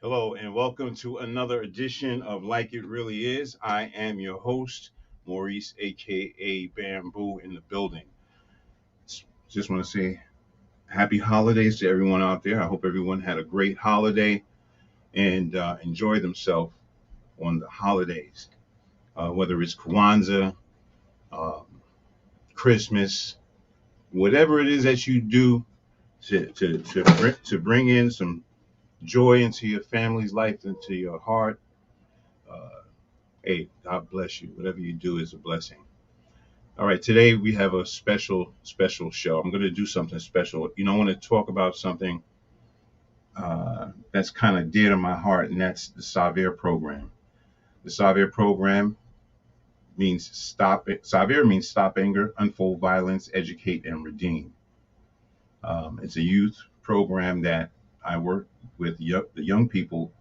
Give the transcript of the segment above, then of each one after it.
Hello and welcome to another edition of Like It Really Is. I am your host, Maurice, aka Bamboo, in the building. Just want to say happy holidays to everyone out there. I hope everyone had a great holiday and enjoy themselves on the holidays, whether it's Kwanzaa, uh, Christmas, whatever it is that you do to bring in some joy into your family's life, into your heart. Uh, Hey, God bless you. Whatever you do is a blessing. All right, today we have a special show. I'm going to do something special. I want to talk about something that's kind of dear to my heart, and that's the S.a.u.v.e.r program. The S.a.u.v.e.r program means S.a.u.v.e.r means stop anger, unfold violence, educate, and redeem. It's a youth program that I work with the young people,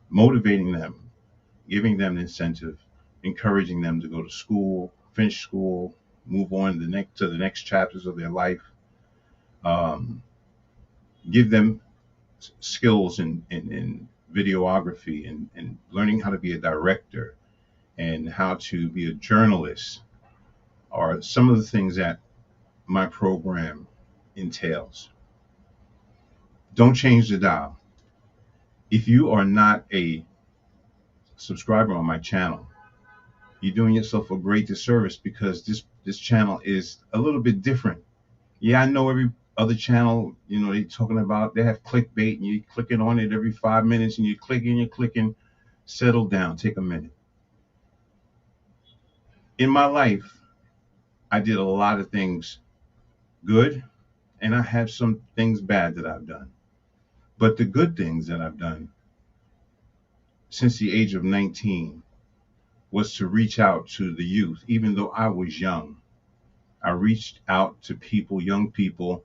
motivating them, giving them incentive, encouraging them to go to school, finish school, move on to the next chapters of their life, um, give them skills in videography and learning how to be a director and how to be a journalist are some of the things that my program entails. Don't change the dial. If you are not a subscriber on my channel, you're doing yourself a great disservice because this channel is a little bit different. Yeah, I know every other channel, they talking about they have clickbait and you're clicking on it every 5 minutes and you're clicking. Settle down, take a minute. In my life, I did a lot of things good and I have some things bad that I've done. But the good things that I've done since the age of 19 was to reach out to the youth, even though I was young. I reached out to people, young people,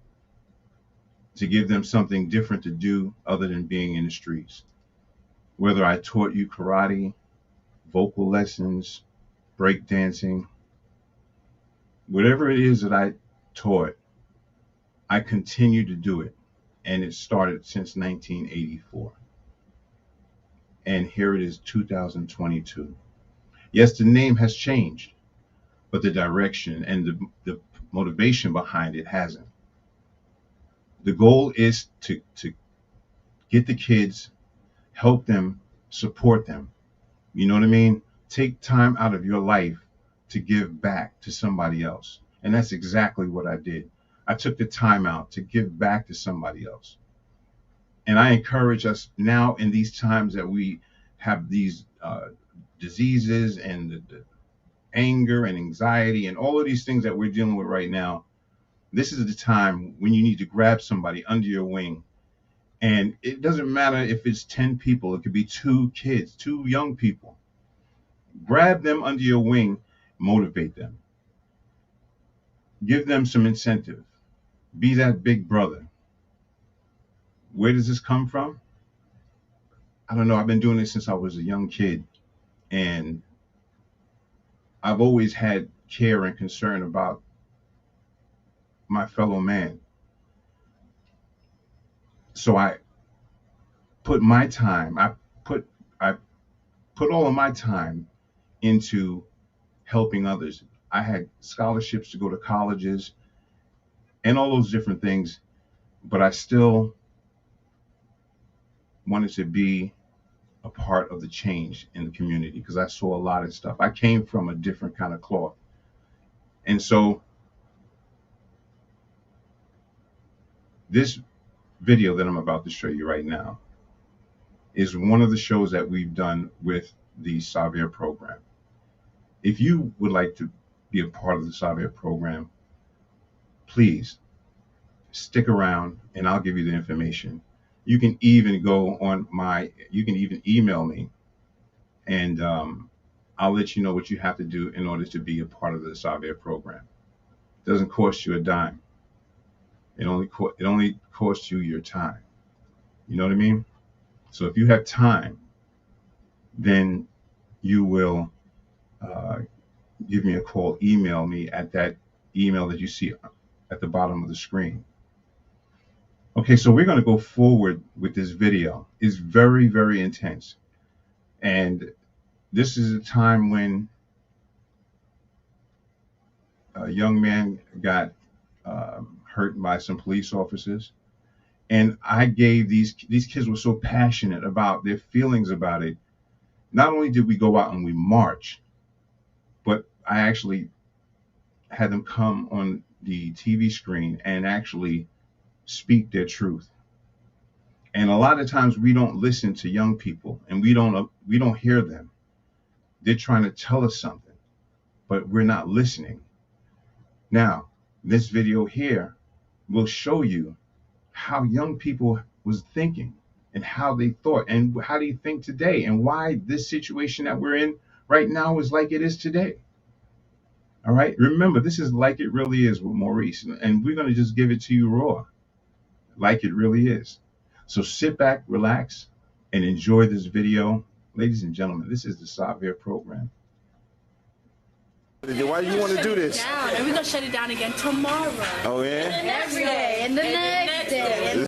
to give them something different to do other than being in the streets. Whether I taught you karate, vocal lessons, break dancing, whatever it is that I taught, I continue to do it. And it started since 1984. And here it is, 2022. Yes, the name has changed, but the direction and the motivation behind it hasn't. The goal is to get the kids, help them, support them. You know what I mean? Take time out of your life to give back to somebody else. And that's exactly what I did. I took the time out to give back to somebody else. And I encourage us now in these times that we have these diseases and the anger and anxiety and all of these things that we're dealing with right now. This is the time when you need to grab somebody under your wing. And it doesn't matter if it's 10 people, it could be two kids, two young people. Grab them under your wing, motivate them, give them some incentive, be that big brother. Where does this come from? I don't know. I've been doing this since I was a young kid, and I've always had care and concern about my fellow man. So put my time, put I put all of my time into helping others. I had scholarships to go to colleges and all those different things, but I still wanted to be a part of the change in the community because I saw a lot of stuff. I came from a different kind of cloth. And so this video that I'm about to show you right now is one of the shows that we've done with the S.a.u.v.e.r program. If you would like to be a part of the S.a.u.v.e.r program, please stick around and I'll give you the information. You can even email me and I'll let you know what you have to do in order to be a part of the S.a.u.v.e.r program. It doesn't cost you a dime. It only costs you your time. You know what I mean? So if you have time, then you will uh, give me a call, email me at that email that you see at the bottom of the screen. Okay, so we're going to go forward with this video. It's very, very intense. And this is a time when a young man got hurt by some police officers. And I gave these kids were so passionate about their feelings about it. Not only did we go out and we march, but I actually had them come on the TV screen and actually speak their truth. And a lot of times we don't listen to young people, and we don't hear them. They're trying to tell us something, but we're not listening. Now, this video here will show you how young people was thinking and how they thought and how they think today and why this situation that we're in right now is like it is today. All right. Remember, this is Like It Really Is with Maurice, and we're going to just give it to you raw, like it really is. So sit back, relax, and enjoy this video. Ladies and gentlemen, this is the S.a.u.v.e.r program. Why do you want to do this? And we're going to shut it down again tomorrow. Oh, yeah? And the next day. And the next day.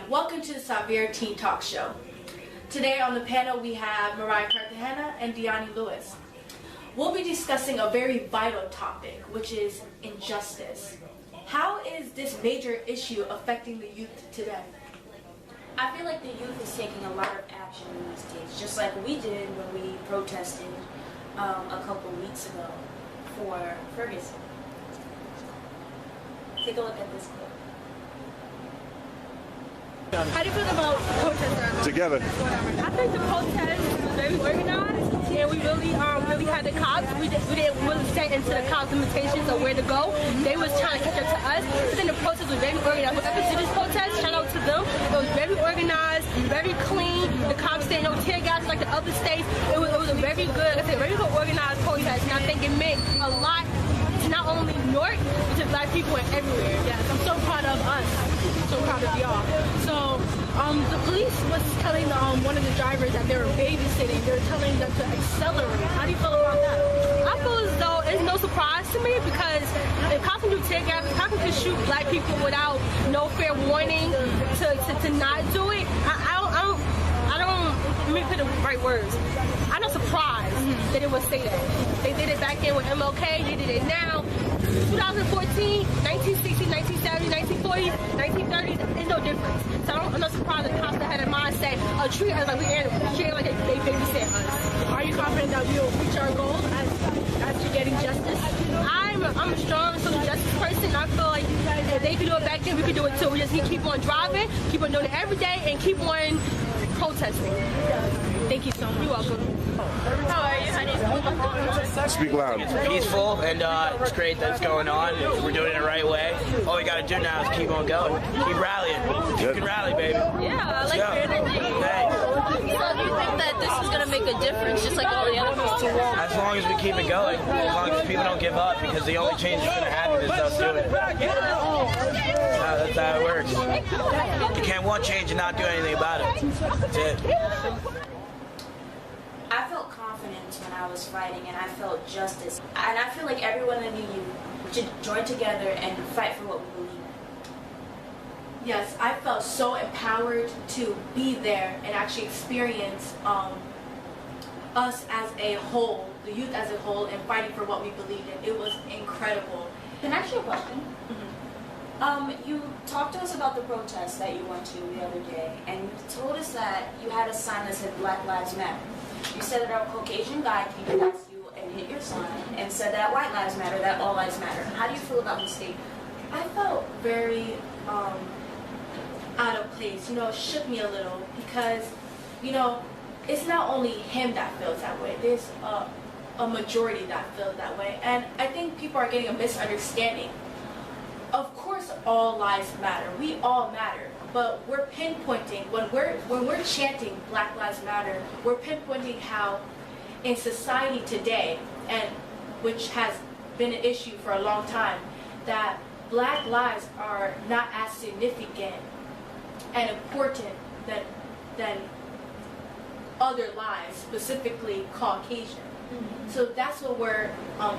Welcome to the S.a.u.v.e.r Teen Talk Show. Today on the panel we have Mariah Cartagena and Deani Lewis. We'll be discussing a very vital topic, which is injustice. How is this major issue affecting the youth today? I feel like the youth is taking a lot of action these days, just like we did when we protested a couple weeks ago for Ferguson. Take a look at this clip. How do you feel about protesting? Together. I think the protest was very organized, and we really had the cops. We didn't really stay into the cops' limitations of where to go. They was trying to catch up to us. But then the protest was very organized. Whoever did this protest, shout out to them. It was very organized, very clean. The cops didn't no tear gas like the other states. It was a very good, like I said, very good organized protest, and I think it meant a lot to not only New York, but to black people and everywhere. Yes, I'm so proud of us. So proud of y'all. So, the police was telling one of the drivers that they were babysitting. They were telling them to accelerate. How do you feel about that? I feel as though it's no surprise to me because if cops can do tear gas, if cops can shoot black people without no fair warning to not do it, I don't, let me put the right words. I'm not surprised that it would say that. They did it back then with MLK, they did it now. 2014, 1960s, 1970s, 1940s, 1930s, it's no difference. So I'm not surprised that cops that had in mind say, treat us like we animals, treat us like they babysit us. Are you confident that we will reach our goal as to getting justice? I'm a strong social justice person. I feel like if they could do it back then, we could do it too. We just need to keep on driving, keep on doing it every day, and keep on protesting. Thank you so much. You're welcome. How are you, honey? Speak loud. It's peaceful, and it's great that it's going on. We're doing it the right way. All we got to do now is keep on going. Keep rallying. You can rally, baby. Yeah, I like your energy. Thanks. So do you think that this is going to make a difference, just like all the other ones? As long as we keep it going, as long as people don't give up, because the only change that's going to happen is us doing it. That's how it works. You can't want change and not do anything about it. That's it. I felt confident when I was fighting, and I felt justice. And I feel like everyone in the youth should join together and fight for what we believe in. Yes, I felt so empowered to be there and actually experience us as a whole, the youth as a whole, and fighting for what we believed in. It was incredible. Can I ask you a question? You talked to us about the protest that you went to the other day, and you told us that you had a sign that said Black Lives Matter. You said that a Caucasian guy came past you and hit your sign and said that white lives matter, that all lives matter. How do you feel about his statement? I felt very out of place. You know, it shook me a little because, you know, it's not only him that feels that way. There's a majority that feels that way. And I think people are getting a misunderstanding. Of course, all lives matter. We all matter. But we're pinpointing, when we're chanting Black Lives Matter, we're pinpointing how in society today, and which has been an issue for a long time, that Black lives are not as significant and important than other lives, specifically Caucasian. So that's what we're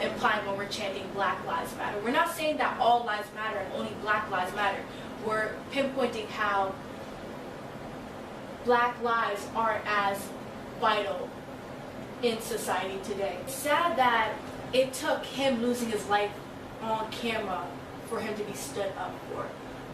implying when we're chanting Black Lives Matter. We're not saying that all lives matter and only Black lives matter. We're pinpointing how Black lives aren't as vital in society today. It's sad that it took him losing his life on camera for him to be stood up for.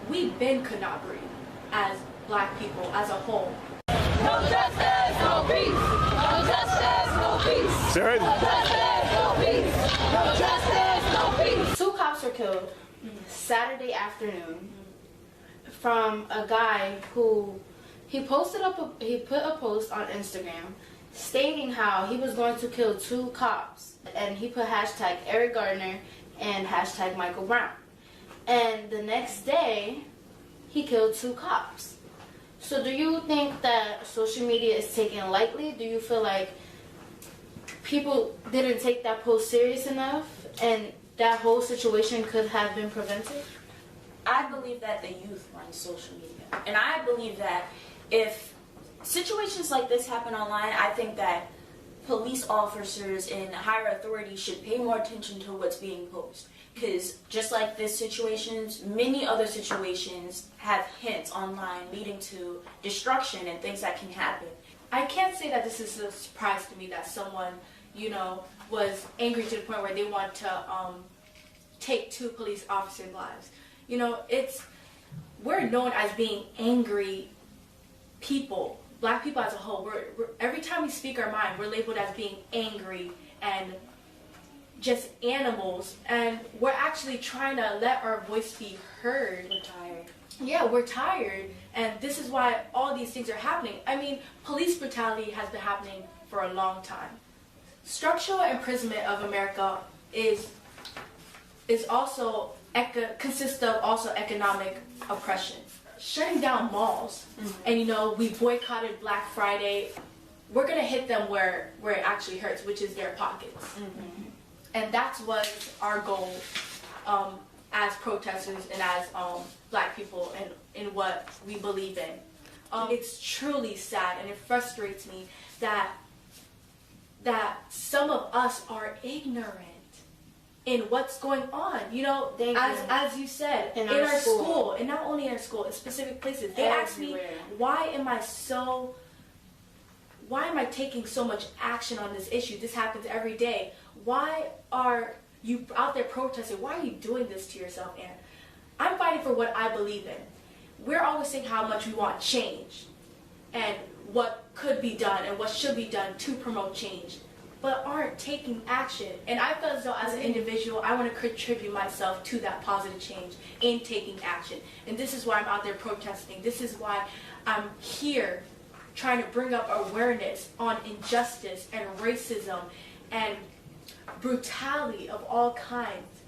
We've been could not breathe as Black people as a whole. No justice, no peace. No justice, no peace. Sarah? No justice, no peace. No justice, no peace. 2 cops were killed Saturday afternoon from a guy who he put a post on Instagram stating how he was going to kill 2 cops, and he put hashtag Eric Gardner and hashtag Michael Brown. And the next day, he killed 2 cops. So do you think that social media is taken lightly? Do you feel like people didn't take that post serious enough and that whole situation could have been prevented? I believe that the youth run social media. And I believe that if situations like this happen online, I think that police officers and higher authorities should pay more attention to what's being posted. Because just like this situation, many other situations have hints online leading to destruction and things that can happen. I can't say that this is a surprise to me that someone, you know, was angry to the point where they want to take 2 police officers' lives. You know, we're known as being angry people. Black people as a whole. We're every time we speak our mind, we're labeled as being angry and just animals, and we're actually trying to let our voice be heard. We're tired. Yeah, we're tired, and this is why all these things are happening. I mean, police brutality has been happening for a long time. Structural imprisonment of America is also consists of also economic oppression. Shutting down malls, and you know, we boycotted Black Friday. We're gonna hit them where it actually hurts, which is their pockets. And that's what our goal as protesters and as Black people and in what we believe in. It's truly sad, and it frustrates me that some of us are ignorant in what's going on. You know, as you said, in our school, and not only in our school, in specific places. They ask me, why am I taking so much action on this issue? This happens every day. Why are you out there protesting? Why are you doing this to yourself, Ann? I'm fighting for what I believe in. We're always saying how much we want change and what could be done and what should be done to promote change, but aren't taking action. And I feel as though as an individual, I want to contribute myself to that positive change in taking action. And this is why I'm out there protesting. This is why I'm here trying to bring up awareness on injustice and racism and brutality of all kinds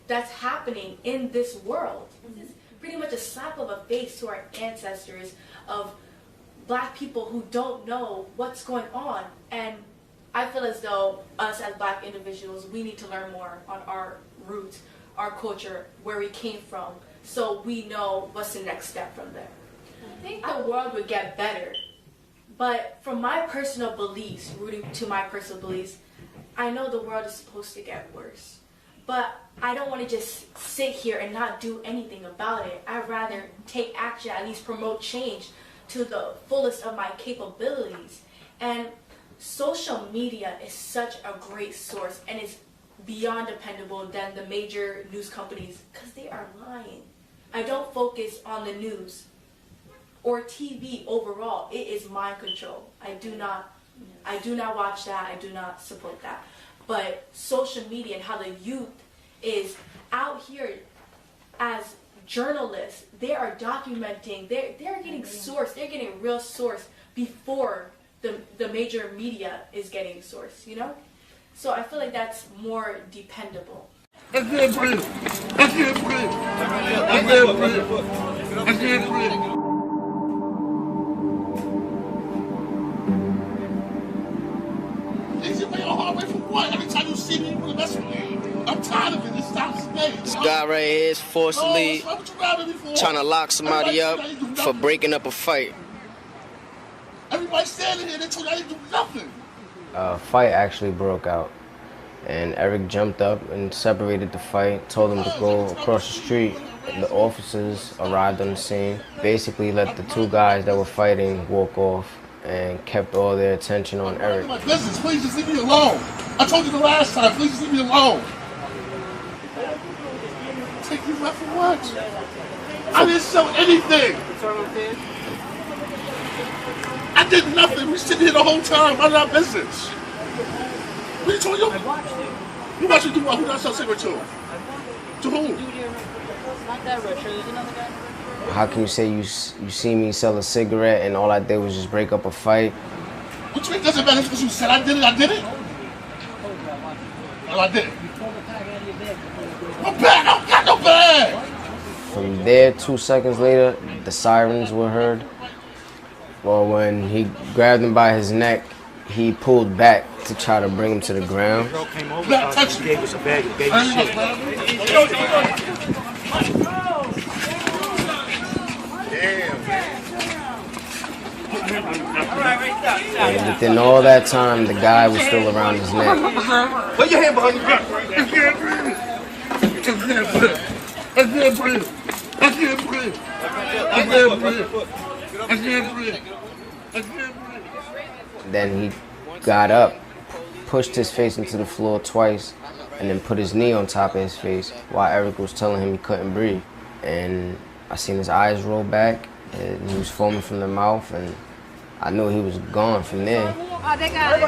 that's happening in this world. It's pretty much a slap of a face to our ancestors of Black people who don't know what's going on. And I feel as though us as Black individuals, we need to learn more on our roots, our culture, where we came from, so we know what's the next step from there. I think the world would get better, but from my personal beliefs, rooting to my personal beliefs, I know the world is supposed to get worse. But I don't want to just sit here and not do anything about it. I'd rather take action, at least promote change to the fullest of my capabilities. And social media is such a great source, and it's beyond dependable than the major news companies, because they are lying. I don't focus on the news or TV overall. It is mind control. I do not watch that. I do not support that. But social media and how the youth is out here as journalists, they are documenting, they're getting source, they're getting real source before the major media is getting source, you know? So I feel like that's more dependable. I can't breathe. I can't breathe. I can't breathe. I can't breathe. Every time you see me, you want to mess with me. I'm tired of it. It stops today. This guy right here is forcibly trying to lock somebody up for breaking up a fight. Everybody standing here, they told you I didn't do nothing. A fight actually broke out, and Eric jumped up and separated the fight, told him to go across the street. The officers arrived on the scene, basically let the two guys that were fighting walk off, and kept all their attention on Eric. My business, please just leave me alone. I told you the last time, please just leave me alone. Take you left for what? I didn't show anything. I did nothing. We sitting here the whole time, running our business. What you told you? I watched it. You watched it do what? Who did I sell cigarette to? To whom? Not that Richard, there's another guy. How can you say you see me sell a cigarette and all I did was just break up a fight? Which means doesn't matter because you said I did it, I did it? Well, I did it. My bag, I don't got no bag! From there, 2 seconds later, the sirens were heard. Well, when he grabbed him by his neck, he pulled back to try to bring him to the ground. Girl came over, gave us a bag of baby shit. And within all that time, the guy was still around his neck. Put your hand behind your back. I can't breathe. I can't breathe. I can't breathe. I can't breathe. I can't breathe. I can't breathe. I can't breathe. Then he got up, pushed his face into the floor twice, and then put his knee on top of his face while Eric was telling him he couldn't breathe. And I seen his eyes roll back, and he was foaming from the mouth, and I knew he was gone from there. Oh, they got it.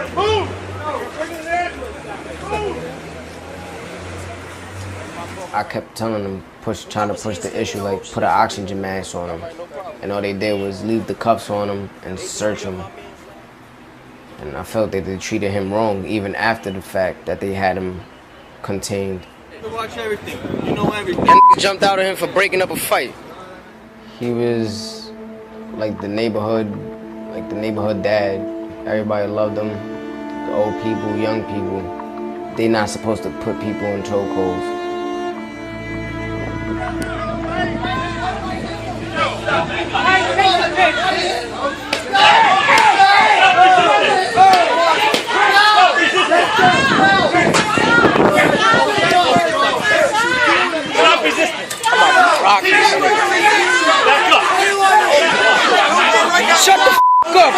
I kept telling them, trying to push the issue, like put an oxygen mask on him. And all they did was leave the cuffs on him and search him. And I felt that they treated him wrong, even after the fact that they had him contained. You watch everything. You know everything. And jumped out at him for breaking up a fight. He was like the neighborhood dad. Everybody loved him. The old people, young people. They're not supposed to put people in chokeholds. Shut the f*** up!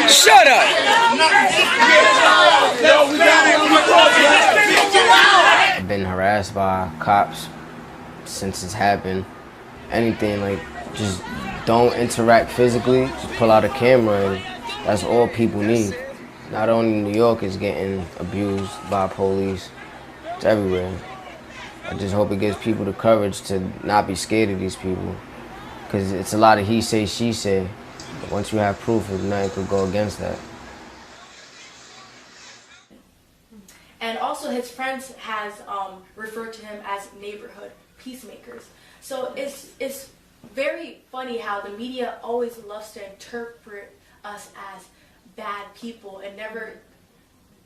Shut up! I've been harassed by cops since it's happened. Anything, like, just don't interact physically, just pull out a camera, and that's all people need. Not only New York is getting abused by police, It's everywhere. I just hope it gives people the courage to not be scared of these people. Because it's a lot of he say, she say. But once you have proof, nothing could go against that. And also his friends has referred to him as neighborhood peacemakers. So it's very funny how the media always loves to interpret us as bad people and never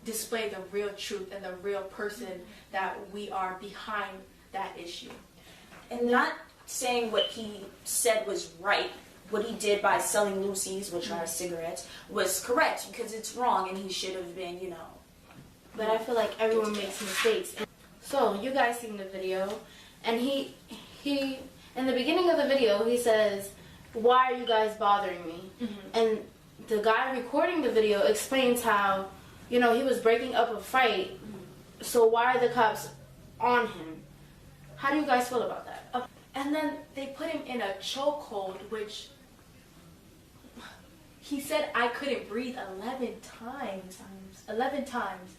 display the real truth and the real person that we are behind that issue. And not saying what he said was right, what he did by selling Lucy's, which are cigarettes, was correct because it's wrong and he should have been, you know. But I feel like everyone makes mistakes. So you guys seen the video, and he in the beginning of the video he says, "Why are you guys bothering me?" And the guy recording the video explains how, you know, he was breaking up a fight. So why are the cops on him? How do you guys feel about that? And then they put him in a chokehold, which he said I couldn't breathe 11 times. 11 times.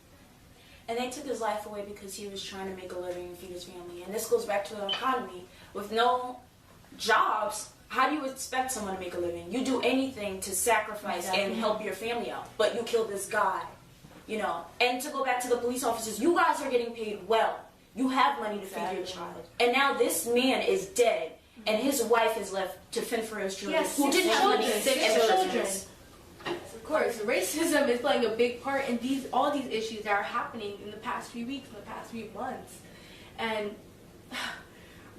And they took his life away because he was trying to make a living and feed his family. And this goes back to the economy. With no jobs, how do you expect someone to make a living? You do anything to sacrifice and help your family out. But you killed this guy, you know. And to go back to the police officers, you guys are getting paid well. You have money to feed your child. And now this man is dead. And his wife is left to fend for his children. Yes, who didn't have money. 6 children. Of course, racism is playing a big part in all these issues that are happening in the past few weeks, in the past few months. And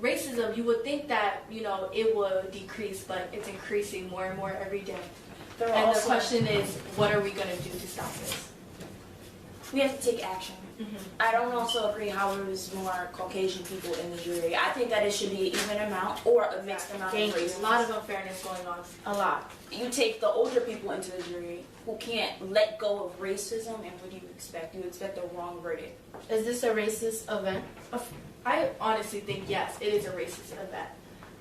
racism, you would think that, you know, it would decrease, but it's increasing more and more every day. And the question is, what are we going to do to stop this? We have to take action. I don't also agree how there's more Caucasian people in the jury. I think that it should be an even amount or a mixed amount of races. A lot of unfairness going on. A lot. You take the older people into the jury who can't let go of racism, and what do you expect? You expect a wrong verdict. Is this a racist event? I honestly think yes, it is a racist event.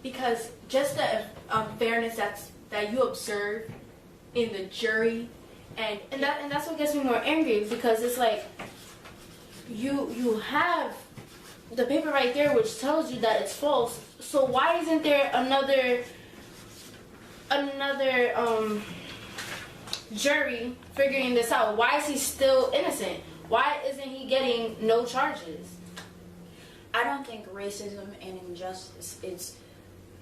Because just the unfairness that you observe in the jury, and that's what gets me more angry, because it's like you have the paper right there which tells you that it's false. So why isn't there another jury figuring this out? Why is he still innocent? Why isn't he getting no charges? I don't think racism and injustice is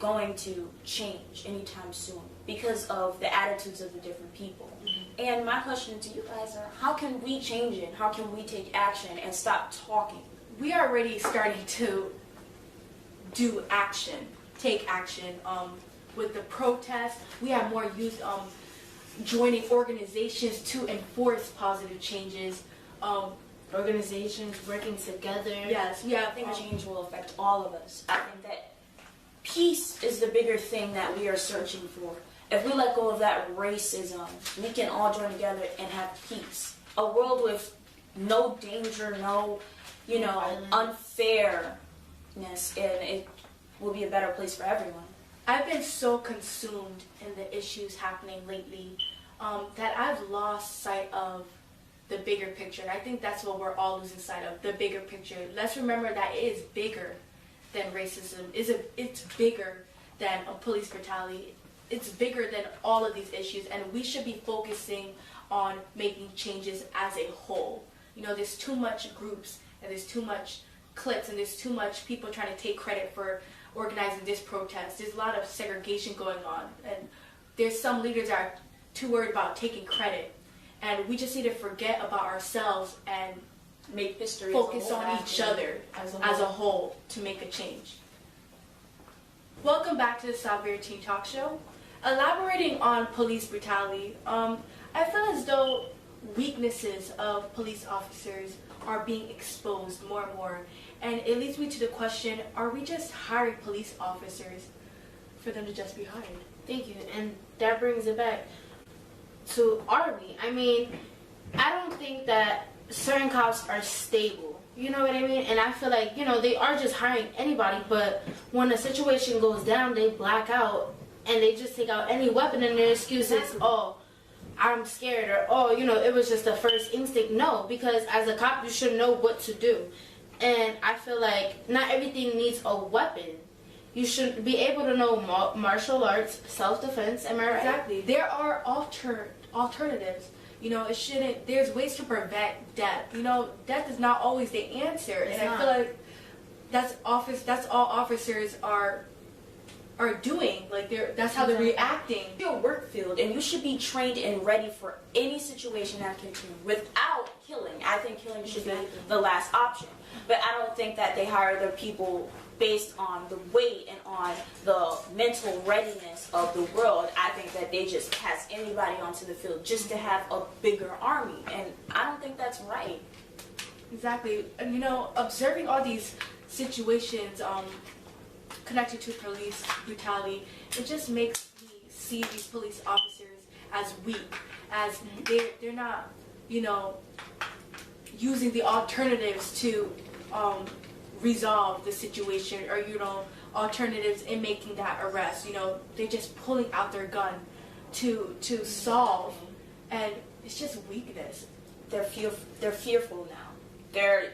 going to change anytime soon because of the attitudes of the different people. And my question to you guys are, how can we change it? How can we take action and stop talking? We are already starting to do action, take action. With the protests, we have more youth joining organizations to enforce positive changes. Organizations working together. Yes, we have. I think change will affect all of us. I think that peace is the bigger thing that we are searching for. If we let go of that racism, we can all join together and have peace. A world with no danger, no, unfairness, and it will be a better place for everyone. I've been so consumed in the issues happening lately that I've lost sight of the bigger picture. And I think that's what we're all losing sight of, the bigger picture. Let's remember that it is bigger than racism. It's bigger than police brutality. It's bigger than all of these issues, and we should be focusing on making changes as a whole. You know, there's too much groups, and there's too much cliques, and there's too much people trying to take credit for organizing this protest. There's a lot of segregation going on, and there's some leaders that are too worried about taking credit, and we just need to forget about ourselves and make history, focus on each other as a whole to make a change. Welcome back to the S.a.u.v.e.r Teen Talk Show. Elaborating on police brutality, I feel as though weaknesses of police officers are being exposed more and more, and it leads me to the question, are we just hiring police officers for them to just be hired? Thank you, and that brings it back to Army. I mean, I don't think that certain cops are stable, you know what I mean? And I feel like, they are just hiring anybody, but when a situation goes down, they black out, and they just take out any weapon, and their excuse is, oh, I'm scared, or, oh, it was just a first instinct. No, because as a cop, you should know what to do. And I feel like not everything needs a weapon. You should be able to know martial arts, self-defense. Am I right? Exactly. There are alternatives. You know, it shouldn't. There's ways to prevent death. You know, death is not always the answer, and I feel like that's all officers are doing. Like that's how they're reacting. Your work field, and you should be trained and ready for any situation that can come without killing. I think killing should be the last option. But I don't think that they hire their people based on the weight and on the mental readiness of the world. I think that they just pass anybody onto the field just to have a bigger army, and I don't think that's right. Exactly. And you know, observing all these situations connected to police brutality, it just makes me see these police officers as weak, as they're not, you know, using the alternatives to resolve the situation, or you know, alternatives in making that arrest. You know, they're just pulling out their gun to solve, and it's just weakness. They're fearful now.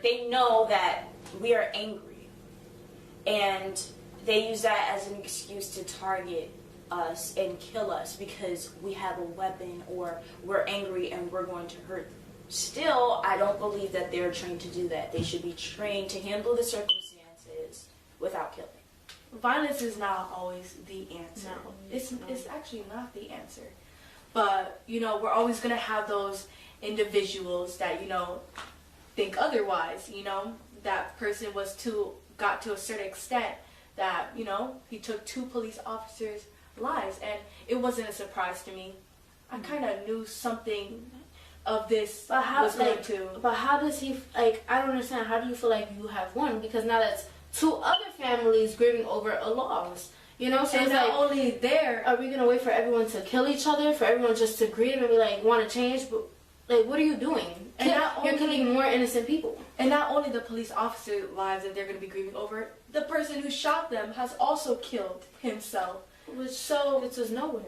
They know that we are angry, and they use that as an excuse to target us and kill us because we have a weapon or we're angry and we're going to hurt them. Still, I don't believe that they're trained to do that. They should be trained to handle the circumstances without killing. Violence is not always the answer. No. It's actually not the answer. But, you know, we're always going to have those individuals that, you know, think otherwise. You know, that person got to a certain extent that, you know, he took 2 police officers' lives, and it wasn't a surprise to me. I kind of knew something of this was going to. But how does he, like, I don't understand, how do you feel like you have won? Because now that's 2 other families grieving over a loss. You know, so and it's not like, only there, are we going to wait for everyone to kill each other, for everyone just to grieve and be like, want to change? But, like, what are you doing? And you're killing more innocent people. And not only the police officer lives that they're going to be grieving over, the person who shot them has also killed himself. So it was nowhere.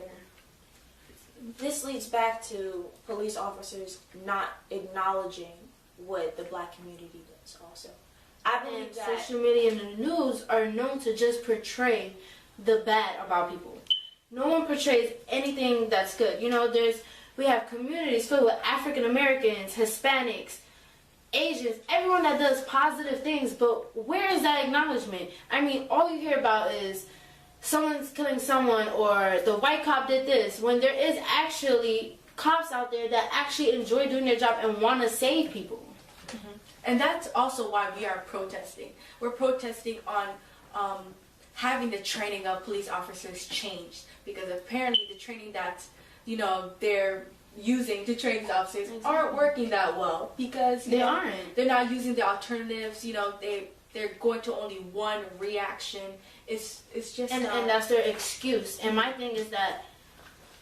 This leads back to police officers not acknowledging what the black community does also. I believe that social media and the news are known to just portray the bad about people. No one portrays anything that's good. You know, we have communities filled with African Americans, Hispanics, Asians, everyone that does positive things, but where is that acknowledgement? I mean, all you hear about is someone's killing someone, or the white cop did this, when there is actually cops out there that actually enjoy doing their job and want to save people. Mm-hmm. And that's also why we are protesting. We're protesting on having the training of police officers changed, because apparently the training that, you know, they're using to train these officers aren't working that well, because they aren't. They're not using the alternatives. You know, they're going to only one reaction. It's just and that's their excuse. And my thing is that,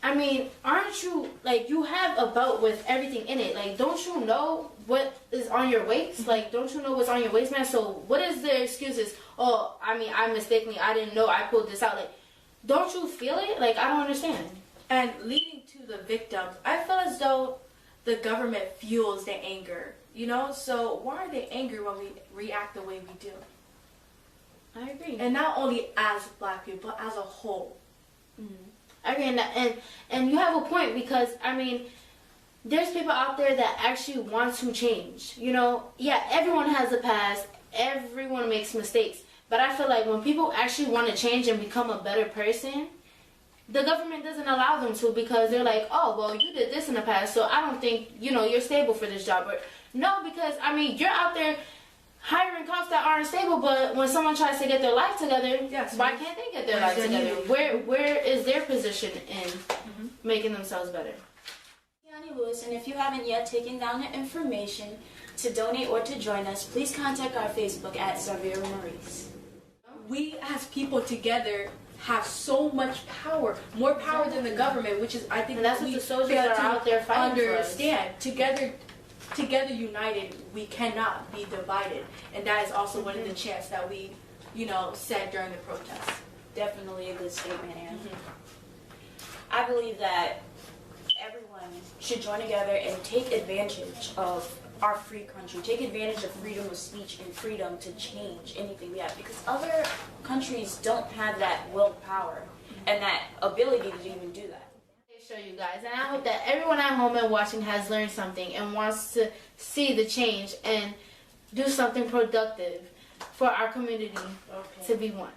I mean, aren't you, like, you have a belt with everything in it. Like, don't you know what is on your waist? Like, don't you know what's on your waistband? So what is their excuses? Oh, I mean, I didn't know, I pulled this out. Like, don't you feel it? Like, I don't understand. And leading to the victims, I feel as though the government fuels their anger, you know? So why are they angry when we react the way we do? I agree. And not only as black people, but as a whole. Mm-hmm. I agree. And you have a point, because, I mean, there's people out there that actually want to change. You know, yeah, everyone has a past. Everyone makes mistakes. But I feel like when people actually want to change and become a better person, the government doesn't allow them to, because they're like, oh, well, you did this in the past, so I don't think, you know, you're stable for this job. Or, no, because, I mean, you're out there hiring cops that aren't stable, but when someone tries to get their life together, yes, why can't they get their life together? Where is their position in making themselves better? Deani Lewis, and if you haven't yet taken down the information to donate or to join us, please contact our Facebook at S.a.u.v.e.r. Maurice. We as people together have so much power, more power than the government, which is, I think, and that's what the soldiers are out there fighting for us. Together united, we cannot be divided, and that is also one of the chants that we, you know, said during the protest. Definitely a good statement, Anne. I believe that everyone should join together and take advantage of our free country. Take advantage of freedom of speech and freedom to change anything we have, because other countries don't have that willpower and that ability to even do that. Show you guys, and I hope that everyone at home and watching has learned something and wants to see the change and do something productive for our community to be one.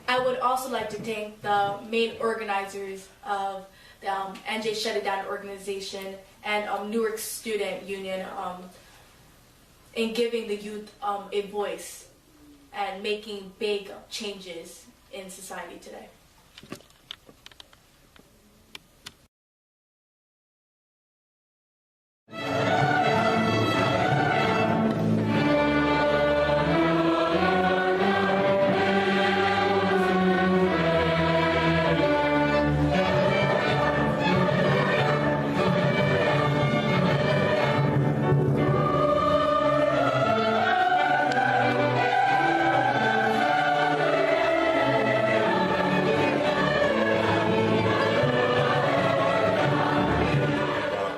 I would also like to thank the main organizers of the NJ Shut It Down organization and Newark Student Union in giving the youth a voice and making big changes in society today.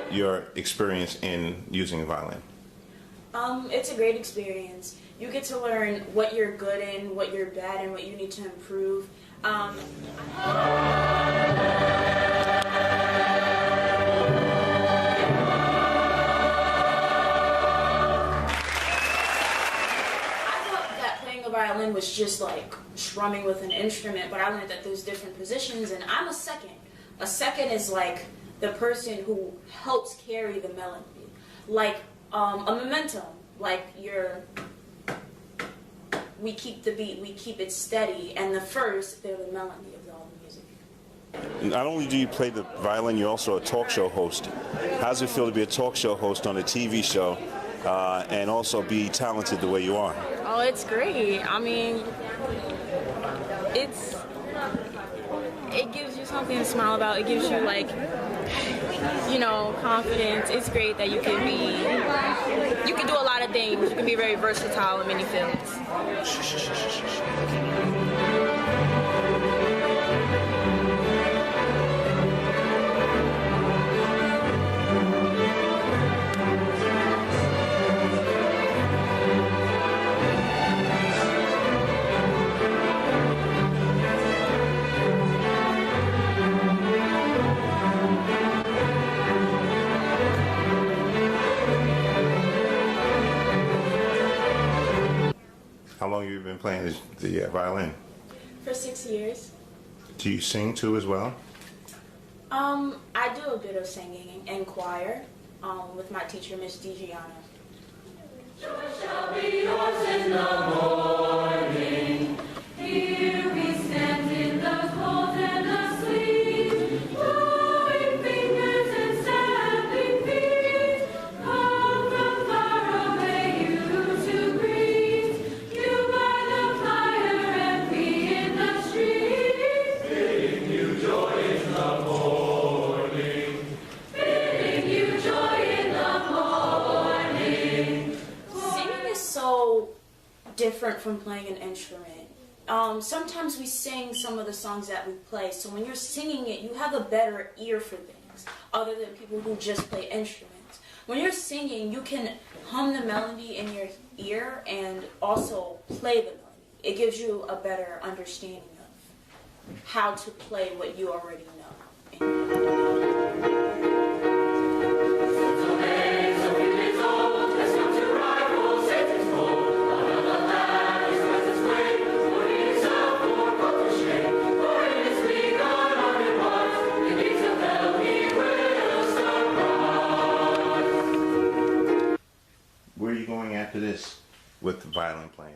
Your experience in using the violin? It's a great experience. You get to learn what you're good in, what you're bad in, what you need to improve. I thought that playing a violin was just like strumming with an instrument, but I learned that there's different positions, and I'm a second. A second is like the person who helps carry the melody, like a momentum, like we keep the beat, we keep it steady, and the first, they're the melody of all the music. Not only do you play the violin, you're also a talk show host. How does it feel to be a talk show host on a TV show and also be talented the way you are? Oh, it's great. I mean, it gives you something to smile about. It gives you, like, you know, confidence. It's great that you can do a lot of things. You can be very versatile in many fields. How long have you been playing the violin? For 6 years. Do you sing too as well? I do a bit of singing and choir with my teacher, Miss DeGianna. Joy shall be yours in the morning. Here we stand in the cold and the sleet, blowing fingers and stamping feet. Come from far away, you to greet. You by the fire and we in the street. Bidding you joy in the morning. Bidding you joy in the morning. Singing is so different from playing an instrument. Sometimes we sing some of the songs that we play, so when you're singing it, you have a better ear for things, other than people who just play instruments. When you're singing, you can hum the melody in your ear and also play the melody. It gives you a better understanding of how to play what you already know. Where are you going after this with the violin playing?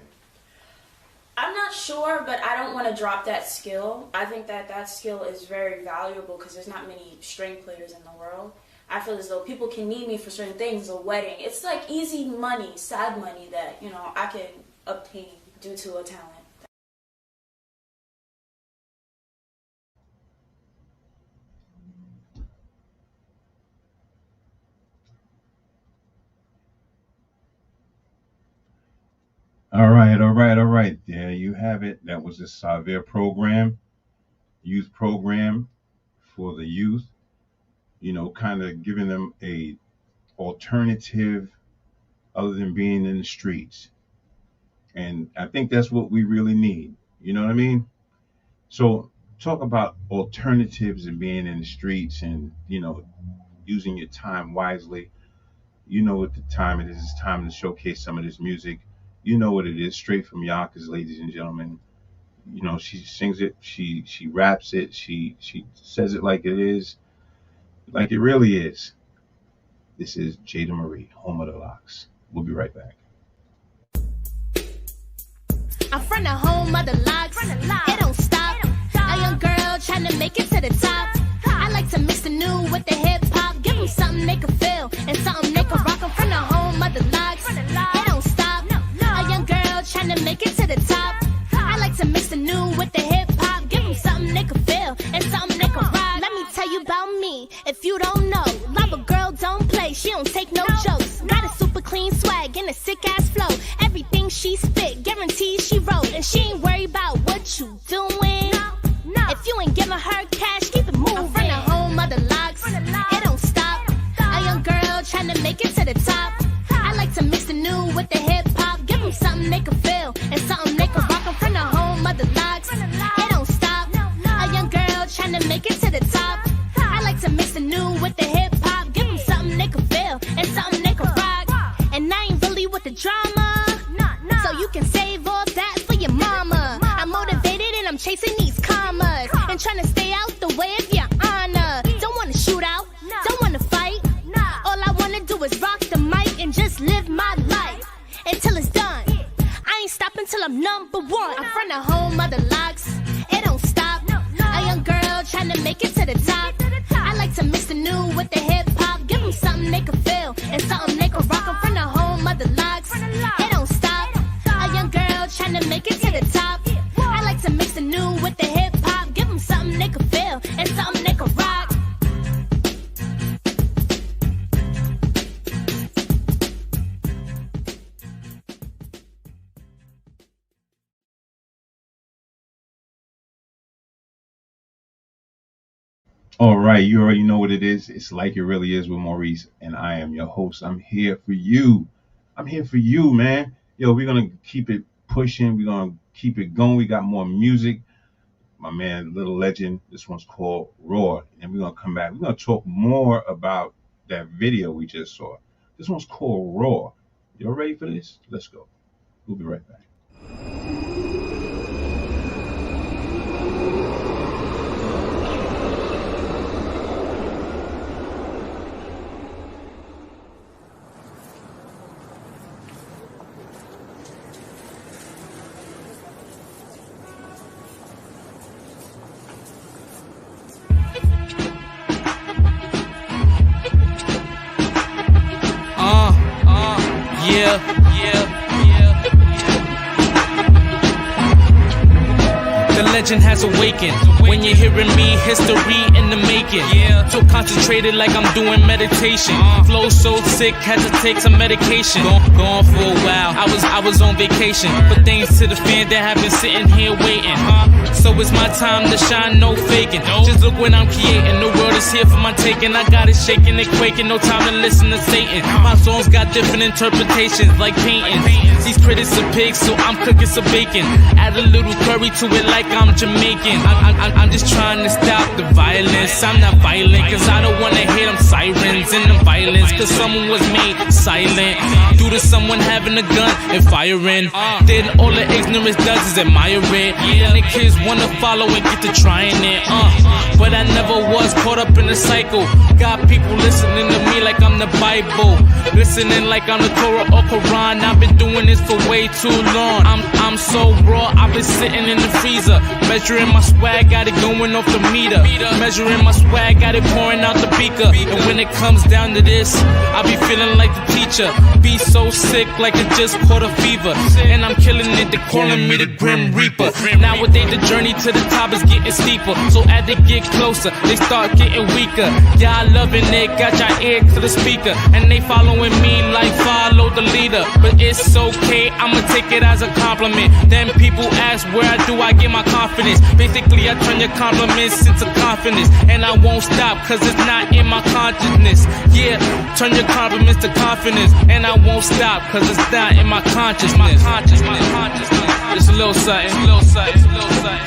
I'm not sure, but I don't want to drop that skill. I think that that skill is very valuable because there's not many string players in the world. I feel as though people can need me for certain things, a wedding. It's like easy money, sad money that, you know, I can obtain due to a talent. All right, all right, all right. There you have it. That was the S.a.u.v.e.r program, youth program for the youth. You know, kind of giving them a alternative other than being in the streets. And I think that's what we really need. You know what I mean? So talk about alternatives and being in the streets and, using your time wisely. You know what the time it is. It's time to showcase some of this music. You know what it is, straight from Yonkers, ladies and gentlemen. She sings it, she raps it, she says it like it is, like it really is. This is Jada Marie, home of the locks. We'll be right back. I'm from the home of the locks. It don't stop. A young girl trying to make it to the top. I like to mix the new with the hip hop. Give them something they can feel and something they can rock. I'm from the home of the locks. It don't stop. A young girl trying to make it to the top. I like to mix the new with the hip hop. Give them something they can feel and something they can rock. Let me tell you about me, if you don't know. Love a girl, don't play, she don't take no jokes. Got a super clean swag and a sick ass flow. Everything she spit, guaranteed she wrote. And she ain't worried about what you doing. If you ain't giving her cash, keep it moving. I'm from the home of the locks. It don't stop. A young girl trying to make it to the top. I like to mix the new with the hip hop. Give them something they can feel and something they can rock. I'm from the home of the locks. It don't stop. A young girl trying to make it to the top. I like to mix the new with the hip hop. Give them something they can feel and something they can rock. And I ain't really with the drama, so you can save all that for your mama. I'm motivated and I'm chasing these commas and trying to stay out the way of your honor. Don't wanna shoot out, don't wanna fight. All I wanna do is rock the mic and just live my life until it's done. I ain't stopping till I'm number one. I'm from the home of the locks. It don't stop. A young girl trying to make it to the top. I like to mix the new with the hip hop. Give them something they can feel and something they can rock. I'm from the home of the locks. It don't stop. A young girl trying to make it to the top. I like to mix the new with the hip hop. Give them something they can feel and something they can rock. All right, you already know what it is. It's Like It Really Is with Maurice, and I am your host. I'm here for you. I'm here for you, man. Yo, we're going to keep it pushing. We're going to keep it going. We got more music. My man, Little Legend, this one's called Roar. And we're going to come back. We're going to talk more about that video we just saw. This one's called Roar. Y'all ready for this? Let's go. We'll be right back. The legend has awakened. When you're hearing me, history in the making. So concentrated like I'm doing meditation. Flow so sick, had to take some medication. Gone for a while, I was on vacation. But thanks to the fan that have been sitting here waiting. So it's my time to shine, no faking. Just look when I'm creating, the world is here for my taking. I got it shaking and quaking, no time to listen to Satan. My songs got different interpretations, like paintings. These critics are pigs, so I'm cooking some bacon. Add a little curry to it like I'm Jamaican. I'm just trying to stop the violence. I'm not violent, cause I don't wanna hear them sirens and the violence, cause someone was made silent due to someone having a gun and firing. Then all the ignorance does is admire it. And the kids wanna follow and get to trying it. But I never was caught up in the cycle. Got people listening to me like I'm the Bible, listening like I'm the Torah or Quran. I've been doing this for way too long. I'm so raw, I've been sitting in the freezer, measuring my swag, got it going off the meter. Measuring my swag, got it pouring out the beaker. And when it comes down to this, I be feeling like the teacher. Be so sick like it just caught a fever. And I'm killing it, they're calling me the Grim Reaper. Nowadays the journey to the top is getting steeper. So as they get closer, they start getting weaker. Y'all loving it, got your ear to the speaker. And they following me like follow the leader. But it's okay, I'ma take it as a compliment. Then people ask, where do I get my confidence? Basically, I turn your compliments into confidence. And I won't stop, cause it's not in my consciousness. Yeah, turn your compliments to confidence. And I won't stop, cause it's not in my consciousness. My consciousness. It's a little something, it's a little something, it's a little something.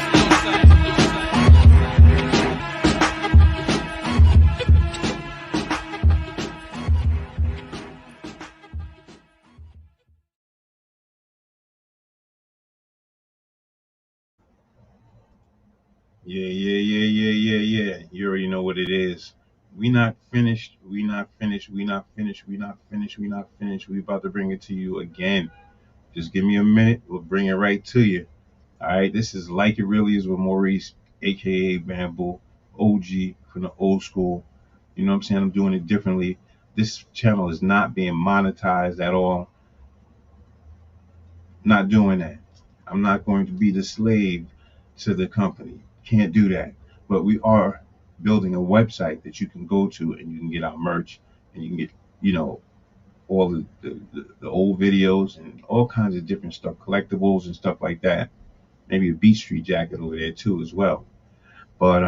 Yeah. You already know what it is. We not finished. We not finished. We not finished. We not finished. We not finished. We about to bring it to you again. Just give me a minute. We'll bring it right to you. All right. This is Like It Really Is with Maurice, aka Bamboo, OG from the old school. You know what I'm saying? I'm doing it differently. This channel is not being monetized at all. Not doing that. I'm not going to be the slave to the company. Can't do that. But we are building a website that you can go to and you can get our merch and you can get, all the old videos and all kinds of different stuff, collectibles and stuff like that. Maybe a Beat Street jacket over there too as well. But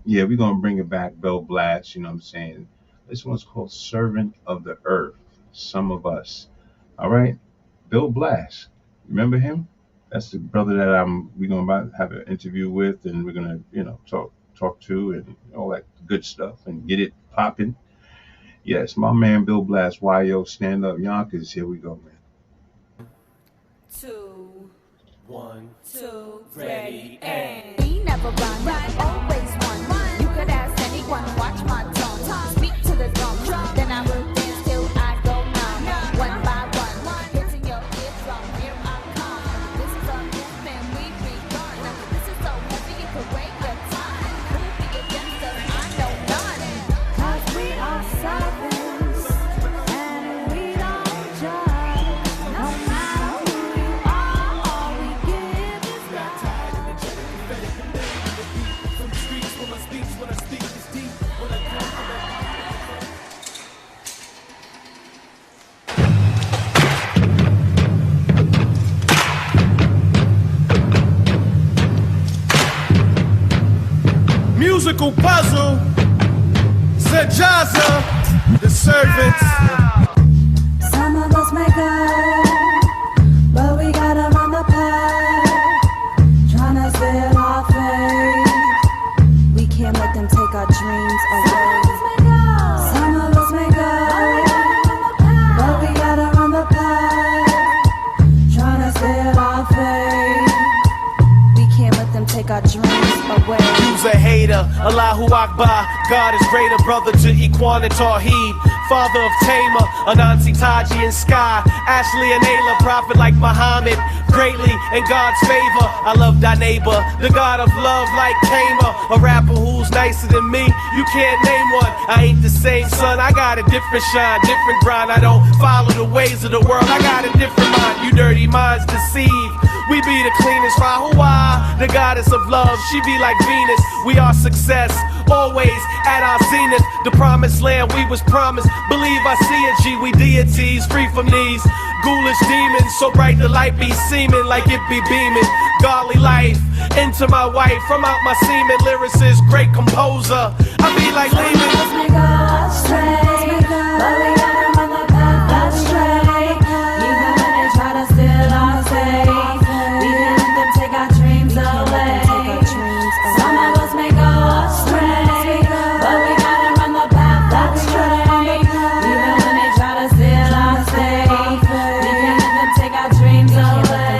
yeah, we're gonna bring it back, Bell Blast, you know what I'm saying? This one's called Servant of the Earth, Some of Us. All right, Bill Blast. Remember him? That's the brother that we're gonna about to have an interview with, and we're gonna, talk to and all that good stuff and get it popping. Yes, my man Bill Blast, YO, stand up, Yonkers. Here we go, man. 2, 1, 2, ready, and we never run, always one. You could ask anyone, watch my tone, speak to the drum, then I will dance till I go numb. One by one, hitting your eardrum, here I come. This is a movement we begun. This is so heavy it could break your tongue. Who be against us? I know none. 'Cause we are servants and we don't judge. No matter who you are, all we give is love. From the streets, when I speak is deep. When I come musical puzzle, Zajaza, the servants. Some of us may go, but we gotta run the path. Tryna steal our faith. We can't let them take our dreams away. Some of us may go, but we gotta run the path. Tryna steal our faith. We can't let them take our dreams away. You's a hater, Allahu Akbar. God is greater, brother to Iqwan and Tawheed. Father of Tamer, Anansi, Taji, and Sky. Ashley and Ayla, prophet like Muhammad. Greatly in God's favor. I love thy neighbor, the God of love like Kamer. A rapper who's nicer than me, you can't name one. I ain't the same son, I got a different shine, different grind. I don't follow the ways of the world, I got a different mind. You dirty minds deceive. We be the cleanest, Rahuah, the goddess of love. She be like Venus, we are success, always at our zenith. The promised land we was promised, believe I see it, G. We deities, free from these ghoulish demons. So bright the light be seeming like it be beaming. Godly life, into my wife, from out my semen. Lyricist, great composer, I be like Lehman. But we gotta run the path that's straight. Even when they try to steal our faith, we can't let them take our dreams away. Some of us may go astray, but we gotta run the path that's straight. Even when they try to steal our faith, we can't let them take our dreams away.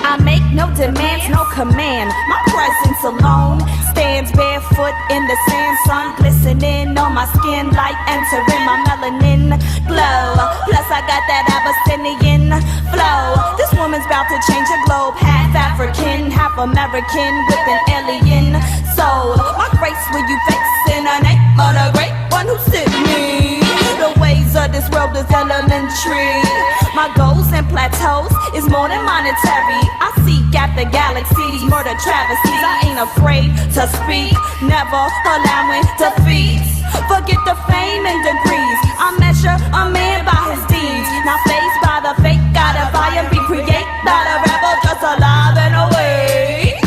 I make no demands, no command. My presence alone stands barefoot in the sand, sun glistening on my skin, light entering my melanin glow. Plus I got that Abyssinian flow. This woman's about to change the globe, half African, half American, with an alien soul. My grace when you facing a name of the great one who sent me. The ways of this world is elementary. My goals and plateaus is more than monetary. I seek after galaxies, murder travesties. I ain't afraid to speak, never allowing defeats. Forget the fame and degrees. I measure a man by his deeds. Not faced by the fake, gotta fly and be create. Not a rebel, just alive and awake.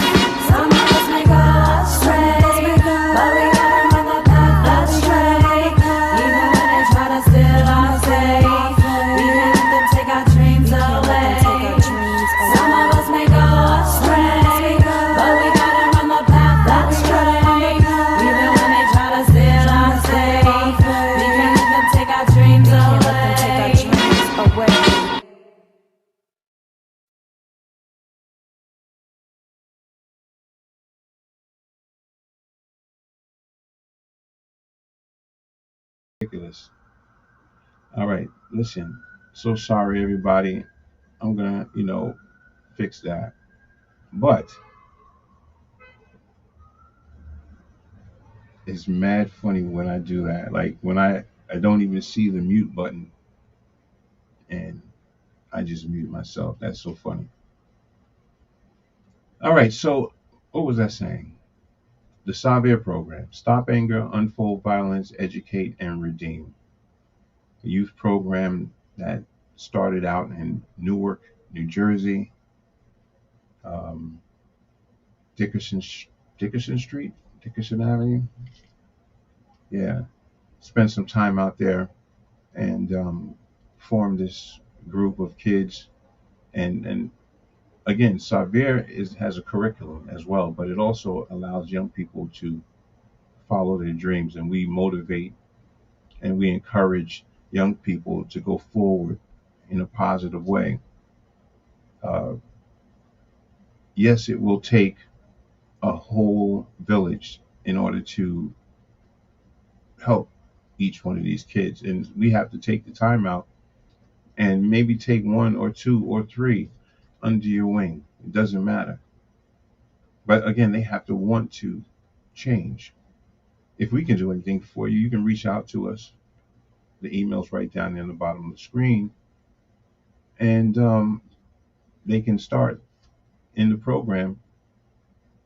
Some of us may go astray, but we gotta run the path that's straight. Even when they try to steal our faith, we can let them take our dreams away. Some of us may go astray, but we gotta run the path that's straight. Even when they try to steal our faith, we can let them take our dreams away. Ridiculous. All right, listen. So sorry, everybody. I'm gonna, fix that. But it's mad funny when I do that. Like when I don't even see the mute button and I just mute myself. That's so funny. All right, so what was I saying? The S.a.u.v.e.r program: Stop Anger, Unfold Violence, Educate, and Redeem. A youth program that started out in Newark, New Jersey, um, Dickerson, Dickerson Street, Dickerson Avenue. Yeah, spent some time out there and formed this group of kids. And again, S.a.u.v.e.r has a curriculum as well, but it also allows young people to follow their dreams, and we motivate and we encourage young people to go forward in a positive way. Uh, yes, it will take a whole village in order to help each one of these kids, and we have to take the time out and maybe take one or two or three under your wing. It doesn't matter. But again, they have to want to change. If we can do anything for you, you can reach out to us. The email's right down there in the bottom of the screen, and they can start in the program.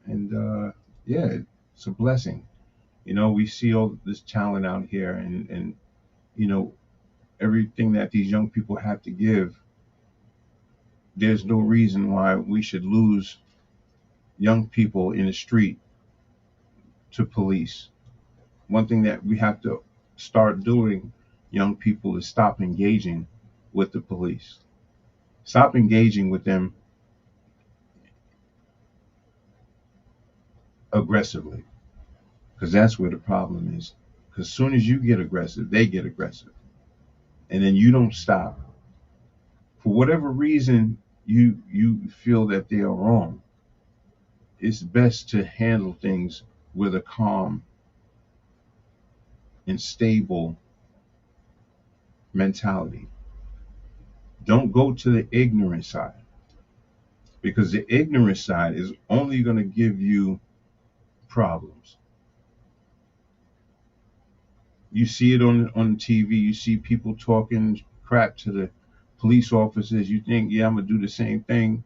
And yeah, it's a blessing. We see all this talent out here, and you know, everything that these young people have to give. There's no reason why we should lose young people in the street to police. One thing that we have to start doing, young people, is stop engaging with the police. Stop engaging with them aggressively, because that's where the problem is. Because as soon as you get aggressive, they get aggressive, and then you don't stop. For whatever reason, you feel that they are wrong. It's best to handle things with a calm and stable mentality. Don't go to the ignorant side, because the ignorant side is only going to give you problems. You see it on TV. You see people talking crap to the police officers. You think, yeah, I'm gonna do the same thing.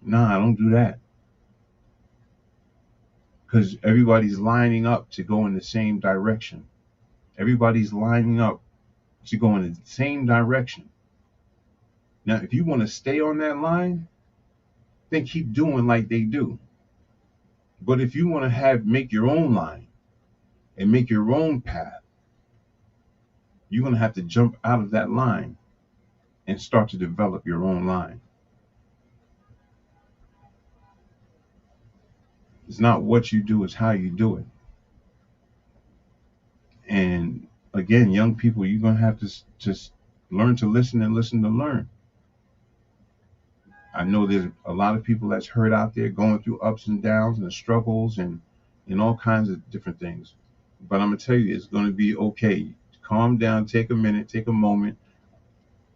Nah, I don't do that, because everybody's lining up to go in the same direction. Everybody's lining up to go in the same direction. Now, if you want to stay on that line, then keep doing like they do. But if you want to make your own line and make your own path, you're going to have to jump out of that line and start to develop your own line. It's not what you do, it's how you do it. And again, young people, you're going to have to just learn to listen and listen to learn. I know there's a lot of people that's hurt out there, going through ups and downs and struggles and all kinds of different things. But I'm going to tell you, it's going to be okay. Calm down, take a minute, take a moment.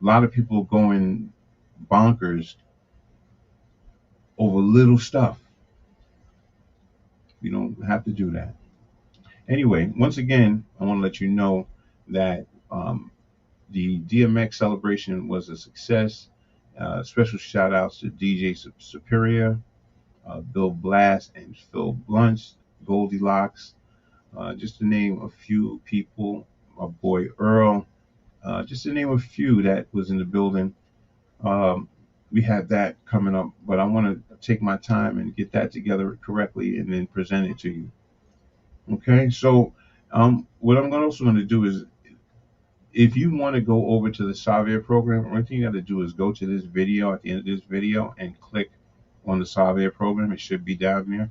A lot of people are going bonkers over little stuff. You don't have to do that. Anyway, once again, I want to let you know that the DMX celebration was a success. Special shout outs to DJ Superior, Bill Blast, and Phil Blunt, Goldilocks, just to name a few people. My boy Earl, Just to name a few that was in the building. We have that coming up, but I want to take my time and get that together correctly and then present it to you. Okay, so what I'm also going to do is, if you want to go over to the S.a.u.v.e.r program, the only thing you got to do is go to this video, at the end of this video, and click on the S.a.u.v.e.r program. It should be down there.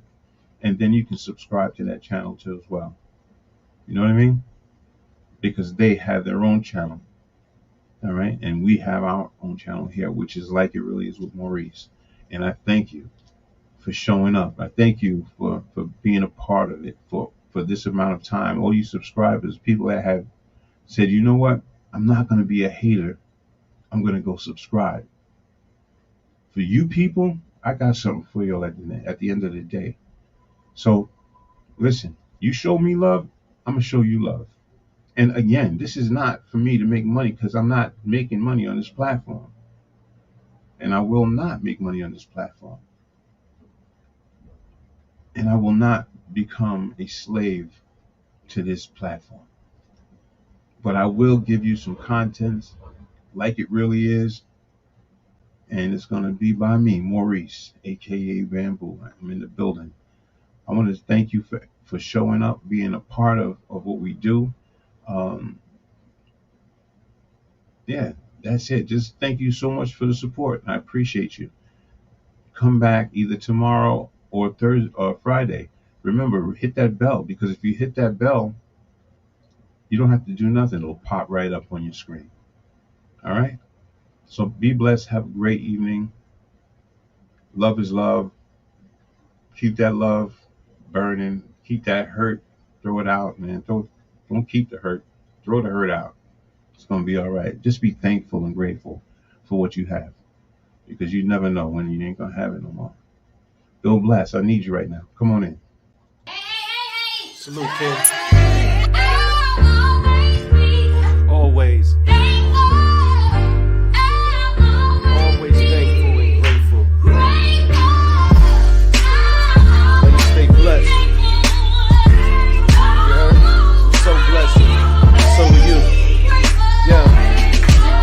And then you can subscribe to that channel too as well. You know what I mean? Because they have their own channel. All right, and we have our own channel here, which is Like It Really Is with Maurice. And I thank you for showing up. I thank you for being a part of it for this amount of time. All you subscribers, people that have said, you know what, I'm not going to be a hater. I'm going to go subscribe. For you people, I got something for you at the end of the day. So listen, you show me love, I'm going to show you love. And again, this is not for me to make money, because I'm not making money on this platform. And I will not make money on this platform. And I will not become a slave to this platform. But I will give you some content like it really is. And it's going to be by me, Maurice, a.k.a. Bamboo. I'm in the building. I want to thank you for showing up, being a part of what we do. Yeah, that's it. Just thank you so much for the support. I appreciate you. Come back either tomorrow or Thursday or Friday. Remember, hit that bell, because if you hit that bell, you don't have to do nothing. It'll pop right up on your screen. All right? So be blessed. Have a great evening. Love is love. Keep that love burning. Keep that hurt. Throw it out, man. Don't keep the hurt. Throw the hurt out. It's going to be all right. Just be thankful and grateful for what you have, because you never know when you ain't going to have it no more. Go bless. I need you right now. Come on in. Salute, kid. Always. Always thankful and grateful. And stay blessed. You heard? So blessed. So are you. Yeah.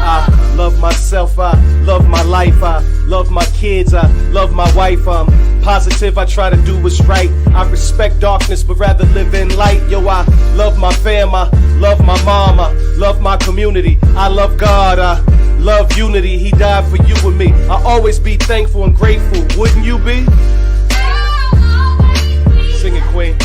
I love myself, I love my life, I love my kids, I love my wife, I'm positive, I try to do what's right. I respect darkness, but rather live in light. Yo, I love my fam, I love my mom, I love my community, I love God, I love unity. He died for you and me. I always be thankful and grateful. Wouldn't you be? Sing it, Queen.